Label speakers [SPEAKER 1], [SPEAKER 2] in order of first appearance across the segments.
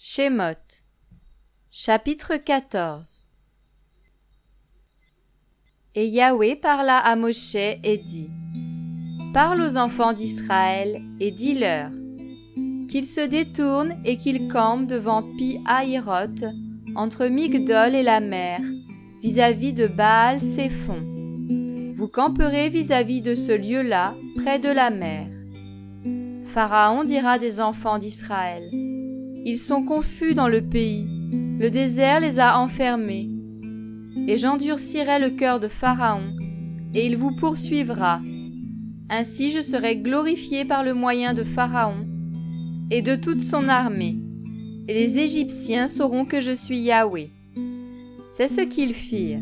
[SPEAKER 1] Shemot, chapitre 14. Et Yahweh parla à Moshe et dit : Parle aux enfants d'Israël et dis-leur qu'ils se détournent et qu'ils campent devant Pi-Hahiroth, entre Migdol et la mer, vis-à-vis de Baal-Séphon. Vous camperez vis-à-vis de ce lieu-là, près de la mer. Pharaon dira des enfants d'Israël : Ils sont confus dans le pays, le désert les a enfermés. Et j'endurcirai le cœur de Pharaon, et il vous poursuivra. Ainsi je serai glorifié par le moyen de Pharaon et de toute son armée, et les Égyptiens sauront que je suis Yahweh. C'est ce qu'ils firent.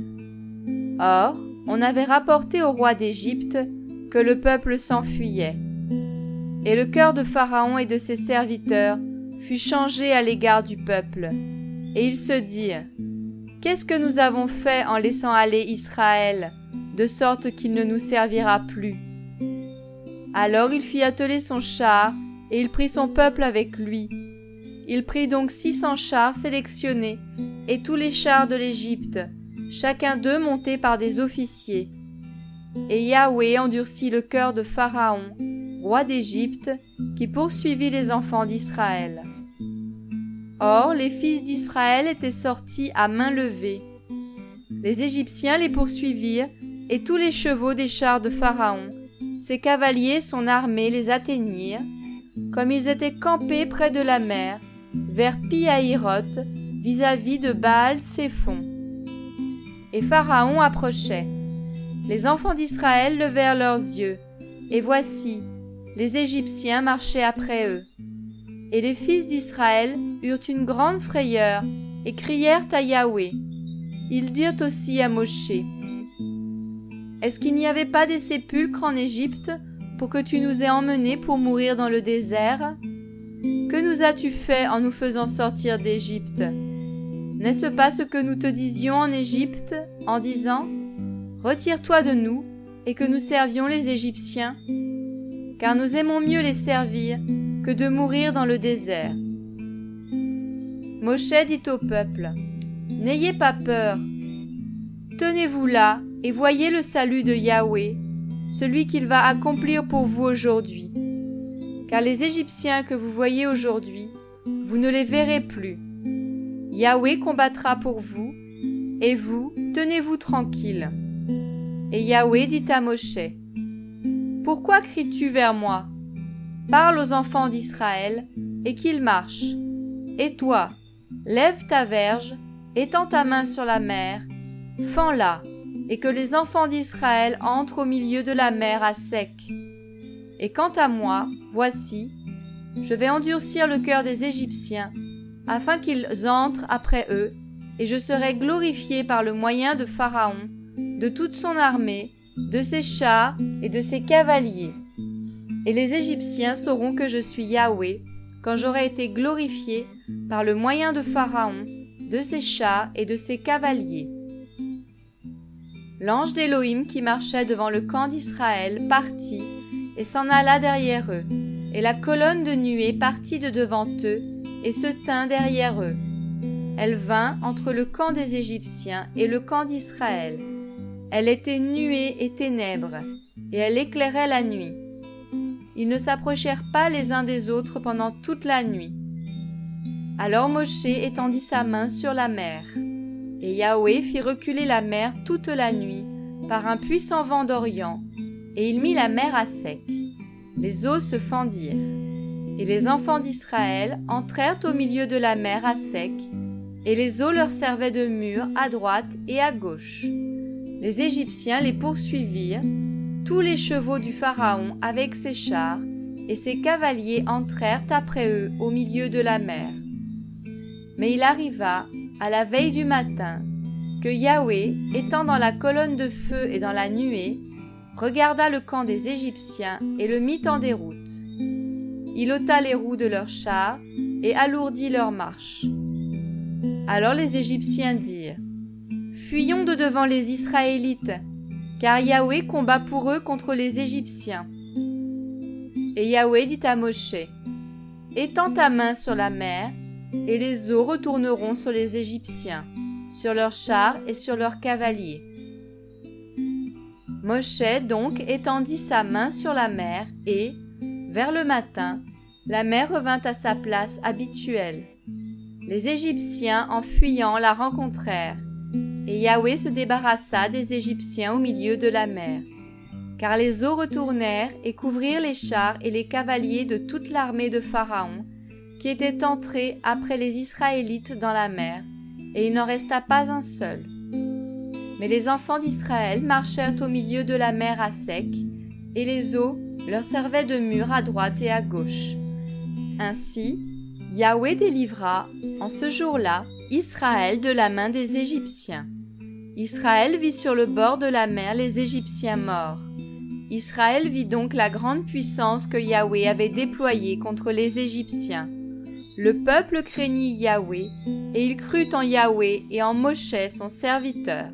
[SPEAKER 1] Or, on avait rapporté au roi d'Égypte que le peuple s'enfuyait. Et le cœur de Pharaon et de ses serviteurs fut changé à l'égard du peuple, et ils se dirent : Qu'est-ce que nous avons fait en laissant aller Israël, de sorte qu'il ne nous servira plus ? Alors il fit atteler son char, et il prit son peuple avec lui. Il prit donc 600 chars sélectionnés, et tous les chars de l'Égypte, chacun d'eux monté par des officiers. Et Yahweh endurcit le cœur de Pharaon, roi d'Égypte, qui poursuivit les enfants d'Israël. Or, les fils d'Israël étaient sortis à main levée. Les Égyptiens les poursuivirent, et tous les chevaux des chars de Pharaon, ses cavaliers, son armée, les atteignirent, comme ils étaient campés près de la mer, vers Pi-Hahiroth, vis-à-vis de Baal-Séphon. Et Pharaon approchait. Les enfants d'Israël levèrent leurs yeux, et voici, les Égyptiens marchaient après eux. Et les fils d'Israël eurent une grande frayeur et crièrent à Yahweh. Ils dirent aussi à Moshe : Est-ce qu'il n'y avait pas des sépulcres en Égypte pour que tu nous aies emmenés pour mourir dans le désert ? Que nous as-tu fait en nous faisant sortir d'Égypte ? N'est-ce pas ce que nous te disions en Égypte, en disant : Retire-toi de nous, et que nous servions les Égyptiens ? Car nous aimons mieux les servir que de mourir dans le désert. Moshe dit au peuple : N'ayez pas peur. Tenez-vous là et voyez le salut de Yahweh, celui qu'il va accomplir pour vous aujourd'hui. Car les Égyptiens que vous voyez aujourd'hui, vous ne les verrez plus. Yahweh combattra pour vous, et vous, tenez-vous tranquille. Et Yahweh dit à Moshe : Pourquoi cries-tu vers moi ? Parle aux enfants d'Israël, et qu'ils marchent. Et toi, lève ta verge, étends ta main sur la mer, fends-la, et que les enfants d'Israël entrent au milieu de la mer à sec. Et quant à moi, voici, je vais endurcir le cœur des Égyptiens, afin qu'ils entrent après eux, et je serai glorifié par le moyen de Pharaon, de toute son armée, de ses chars et de ses cavaliers. Et les Égyptiens sauront que je suis Yahweh, quand j'aurai été glorifié par le moyen de Pharaon, de ses chars et de ses cavaliers. L'ange d'Élohim qui marchait devant le camp d'Israël partit et s'en alla derrière eux, et la colonne de nuée partit de devant eux et se tint derrière eux. Elle vint entre le camp des Égyptiens et le camp d'Israël. Elle était nuée et ténèbres, et elle éclairait la nuit. Ils ne s'approchèrent pas les uns des autres pendant toute la nuit. Alors Moshe étendit sa main sur la mer, et Yahweh fit reculer la mer toute la nuit par un puissant vent d'Orient, et il mit la mer à sec. Les eaux se fendirent, et les enfants d'Israël entrèrent au milieu de la mer à sec, et les eaux leur servaient de mur à droite et à gauche. Les Égyptiens les poursuivirent, tous les chevaux du Pharaon avec ses chars, et ses cavaliers entrèrent après eux au milieu de la mer. Mais il arriva, à la veille du matin, que Yahweh, étant dans la colonne de feu et dans la nuée, regarda le camp des Égyptiens et le mit en déroute. Il ôta les roues de leurs chars et alourdit leur marche. Alors les Égyptiens dirent : Fuyons de devant les Israélites, car Yahweh combat pour eux contre les Égyptiens. Et Yahweh dit à Moshe : Étends ta main sur la mer et les eaux retourneront sur les Égyptiens, sur leurs chars et sur leurs cavaliers. Moshe donc étendit sa main sur la mer et, vers le matin, la mer revint à sa place habituelle. Les Égyptiens, en fuyant, la rencontrèrent, et Yahweh se débarrassa des Égyptiens au milieu de la mer. Car les eaux retournèrent et couvrirent les chars et les cavaliers de toute l'armée de Pharaon, qui était entrée après les Israélites dans la mer, et il n'en resta pas un seul. Mais les enfants d'Israël marchèrent au milieu de la mer à sec, et les eaux leur servaient de mur à droite et à gauche. Ainsi, Yahweh délivra, en ce jour-là, Israël de la main des Égyptiens. Israël vit sur le bord de la mer les Égyptiens morts. Israël vit donc la grande puissance que Yahweh avait déployée contre les Égyptiens. Le peuple craignit Yahweh, et il crut en Yahweh et en Moshe son serviteur.